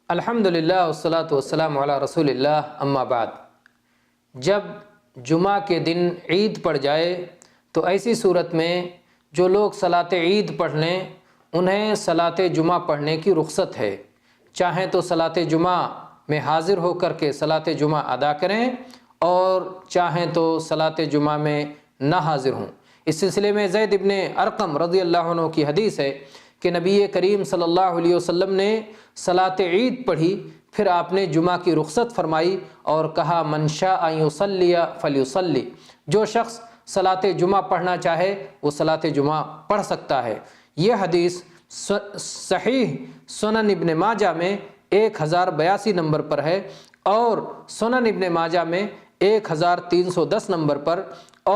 الحمدللہ والصلاۃ والسلام علی رسول اللہ، اما بعد۔ جب جمعہ کے دن عید پڑ جائے تو ایسی صورت میں جو لوگ صلاۃ عید پڑھ لیں انہیں صلاۃ جمعہ پڑھنے کی رخصت ہے۔ چاہیں تو صلاۃ جمعہ میں حاضر ہو کر کے صلاۃ جمعہ ادا کریں اور چاہیں تو صلاۃ جمعہ میں نہ حاضر ہوں۔ اس سلسلے میں زید ابن ارقم رضی اللہ عنہ کی حدیث ہے کہ نبی کریم صلی اللہ علیہ وسلم نے صلاۃ عید پڑھی، پھر آپ نے جمعہ کی رخصت فرمائی اور کہا من شاء ان یصلی فلیصلی، جو شخص صلاۃ جمعہ پڑھنا چاہے وہ صلاۃ جمعہ پڑھ سکتا ہے۔ یہ حدیث صحیح سنن ابن ماجہ میں 1082 نمبر پر ہے اور سنن ابن ماجہ میں 1310 نمبر پر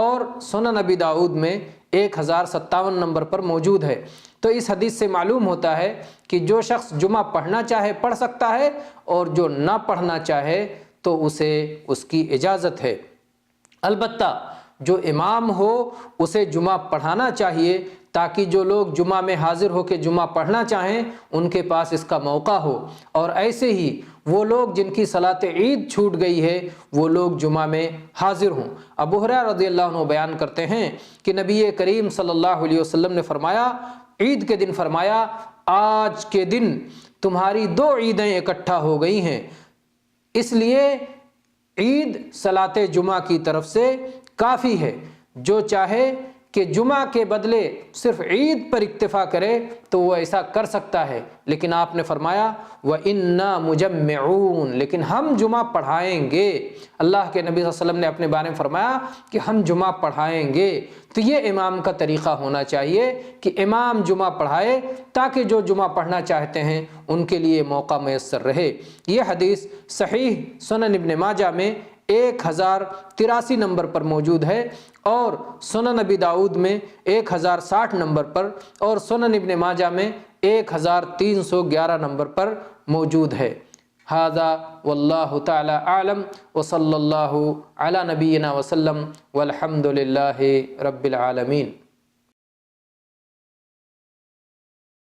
اور سنن ابی داؤد میں 1057 نمبر پر موجود ہے۔ تو اس حدیث سے معلوم ہوتا ہے کہ جو شخص جمعہ پڑھنا چاہے پڑھ سکتا ہے اور جو نہ پڑھنا چاہے تو اسے اس کی اجازت ہے۔ البتہ جو امام ہو اسے جمعہ پڑھانا چاہیے تاکہ جو لوگ جمعہ میں حاضر ہو کے جمعہ پڑھنا چاہیں ان کے پاس اس کا موقع ہو، اور ایسے ہی وہ لوگ جن کی صلاۃ عید چھوٹ گئی ہے وہ لوگ جمعہ میں حاضر ہوں۔ ابو ہریرہ رضی اللہ عنہ بیان کرتے ہیں کہ نبی کریم صلی اللہ علیہ وسلم نے فرمایا، عید کے دن فرمایا، آج کے دن تمہاری 2 عیدیں اکٹھا ہو گئی ہیں، اس لیے عید صلاۃ جمعہ کی طرف سے کافی ہے۔ جو چاہے کہ جمعہ کے بدلے صرف عید پر اکتفا کرے تو وہ ایسا کر سکتا ہے، لیکن آپ نے فرمایا وَإِنَّا مُجَمِّعُونَ، لیکن ہم جمعہ پڑھائیں گے۔ اللہ کے نبی صلی اللہ علیہ وسلم نے اپنے بارے میں فرمایا کہ ہم جمعہ پڑھائیں گے۔ تو یہ امام کا طریقہ ہونا چاہیے کہ امام جمعہ پڑھائے تاکہ جو جمعہ پڑھنا چاہتے ہیں ان کے لیے موقع میسر رہے۔ یہ حدیث صحیح سنن ابن ماجہ میں 1083 نمبر پر موجود ہے اور سنن ابی داؤد میں 1060 نمبر پر اور سنن ابن ماجہ میں 1311 نمبر پر موجود ہے۔ ھذا واللہ تعالی اعلم وصلی اللہ علی نبینا وسلم والحمد للہ رب العالمین۔